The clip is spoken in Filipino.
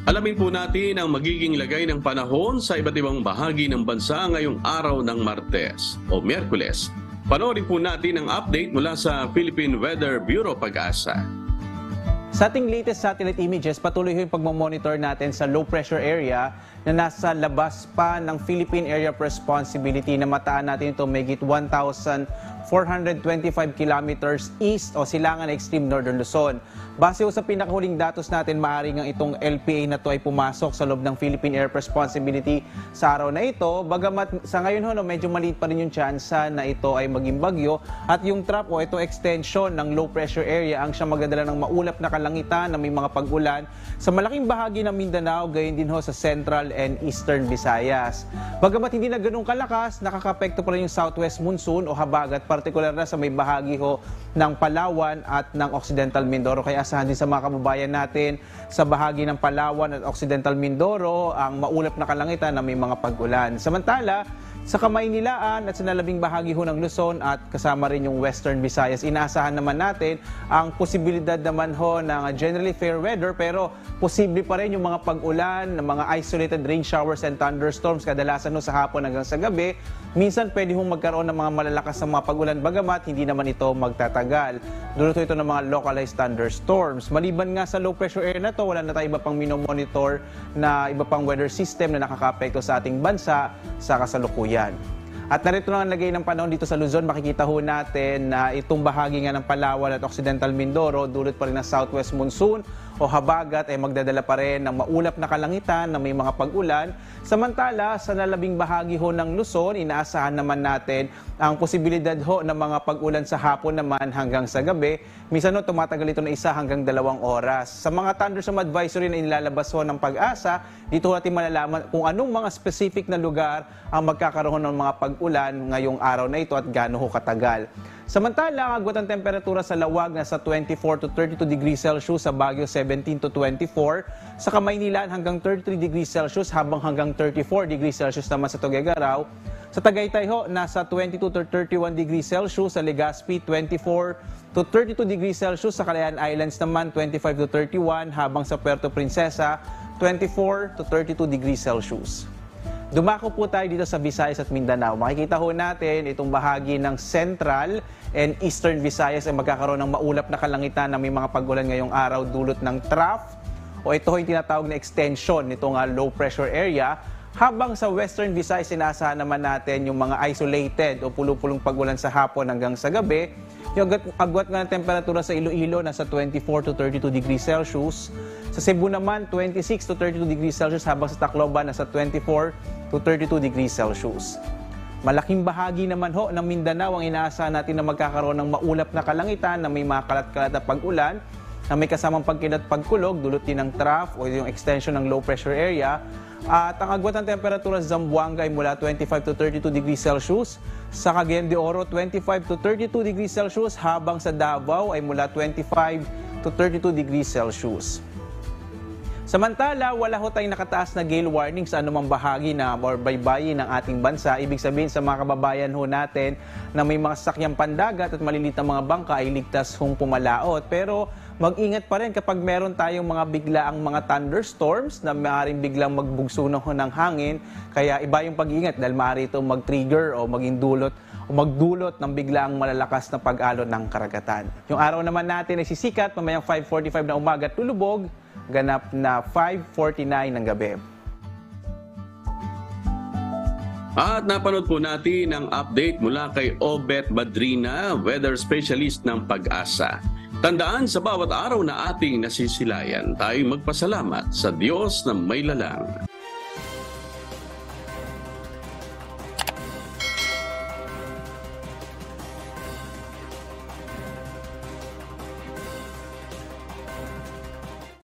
Alamin po natin ang magiging lagay ng panahon sa iba't ibang bahagi ng bansa ngayong araw ng Martes o Miyerkules. Panoorin po natin ang update mula sa Philippine Weather Bureau Pag-asa. Sa ating latest satellite images, patuloy yung pagmamonitor natin sa low pressure area na nasa labas pa ng Philippine Area of Responsibility na mataan natin ito megit 1,425 kilometers east o silangan ng extreme northern Luzon. Base sa pinakahuling datos natin, maaari nga itong LPA na to ay pumasok sa loob ng Philippine Area of Responsibility sa araw na ito. Bagamat sa ngayon medyo maliit pa rin yung tsansa na ito ay maging bagyo at yung trap o ito extension ng low pressure area ang siyang magdadala ng maulap na kalangitan na may mga pag-ulan sa malaking bahagi ng Mindanao, gayon din sa Central and Eastern Visayas. Bagamat hindi na ganun kalakas, nakakapekto pa rin yung southwest monsoon o habagat, partikular na sa may bahagi ng Palawan at ng Occidental Mindoro. Kaya asahan din sa mga kababayan natin sa bahagi ng Palawan at Occidental Mindoro ang maulap na kalangitan na may mga pag-ulan. Samantala, sa Kamaynilaan at sa nalabing bahagi ng Luzon at kasama rin yung Western Visayas, inaasahan naman natin ang posibilidad naman ng generally fair weather, pero posible pa rin yung mga pag-ulan, mga isolated rain showers and thunderstorms kadalasan sa hapon hanggang sa gabi. Minsan pwede magkaroon ng mga malalakas na mga pag-ulan bagamat hindi naman ito magtatagal. Dulot ito ng mga localized thunderstorms. Maliban nga sa low pressure area na to, wala na tayo iba pang minomonitor na iba pang weather system na nakakapekto sa ating bansa sa kasalukuyan. At narito na ang lagay ng panahon dito sa Luzon. Makikita natin na itong bahagi nga ng Palawan at Occidental Mindoro, dulot pa rin ng southwest monsoon o habagat ay magdadala pa rin ng maulap na kalangitan na may mga pag-ulan. Samantala, sa nalabing bahagi ng Luzon, inaasahan naman natin ang posibilidad ng mga pag-ulan sa hapon naman hanggang sa gabi. Minsan tumatagal ito na 1 hanggang 2 oras. Sa mga thunderstorm advisory na inilalabas ng Pag-asa, dito natin malalaman kung anong mga specific na lugar ang magkakaroon ng mga pag-ulan ngayong araw na ito at gaano katagal. Samantala, ang agwat ng temperatura sa Lawag nasa 24 to 32 degrees Celsius, sa Baguio 17 to 24, sa Kamaynilaan hanggang 33 degrees Celsius hanggang 34 degrees Celsius naman sa Tuguegarao. Sa Tagaytay nasa 22 to 31 degrees Celsius, sa Legazpi 24 to 32 degrees Celsius, sa Calayan Islands naman 25 to 31, habang sa Puerto Princesa 24 to 32 degrees Celsius. Dumako po tayo dito sa Visayas at Mindanao. Makikita natin itong bahagi ng Central and Eastern Visayas ay magkakaroon ng maulap na kalangitan na may mga pag-ulan ngayong araw dulot ng trough o ito yung tinatawag na extension nitong low pressure area. Habang sa Western Visayas, inaasahan naman natin yung mga isolated o pulong-pulong pag-ulan sa hapon hanggang sa gabi. Yung agwat nga ng temperatura sa Iloilo nasa 24 to 32 degrees Celsius. Sa Cebu naman, 26 to 32 degrees Celsius, habang sa Tacloban nasa 24 to 32 degrees Celsius. Malaking bahagi naman ng Mindanao ang inaasahan natin na magkakaroon ng maulap na kalangitan na may mga kalat-kalat na pag-ulan na may kasamang pagkilat-pagkulog, dulot din ng trough o yung extension ng low pressure area. At ang agwat ng temperatura sa Zamboanga ay mula 25 to 32 degrees Celsius. Sa Cagayan de Oro, 25 to 32 degrees Celsius, habang sa Davao ay mula 25 to 32 degrees Celsius. Samantala, wala tayong nakataas na gale warning sa anumang bahagi or baybayin ng ating bansa. Ibig sabihin sa mga kababayan natin na may mga sasakyang pandagat at maliliit na mga bangka ay ligtas pumalaot. Pero mag-ingat pa rin kapag meron tayong mga biglaang mga thunderstorms na maaaring biglang magbugso ng hangin. Kaya iba yung pag-iingat dahil maaari itong mag-trigger o magdulot ng biglaang malalakas na pag-alon ng karagatan. Yung araw naman natin ay sisikat mamayang 5:45 na umaga at lulubog, ganap na 5:49 ng gabi. At napanood po natin ang update mula kay Obet Badrina, weather specialist ng Pag-asa. Tandaan, sa bawat araw na ating nasisilayan, tayo magpasalamat sa Diyos na may lalang.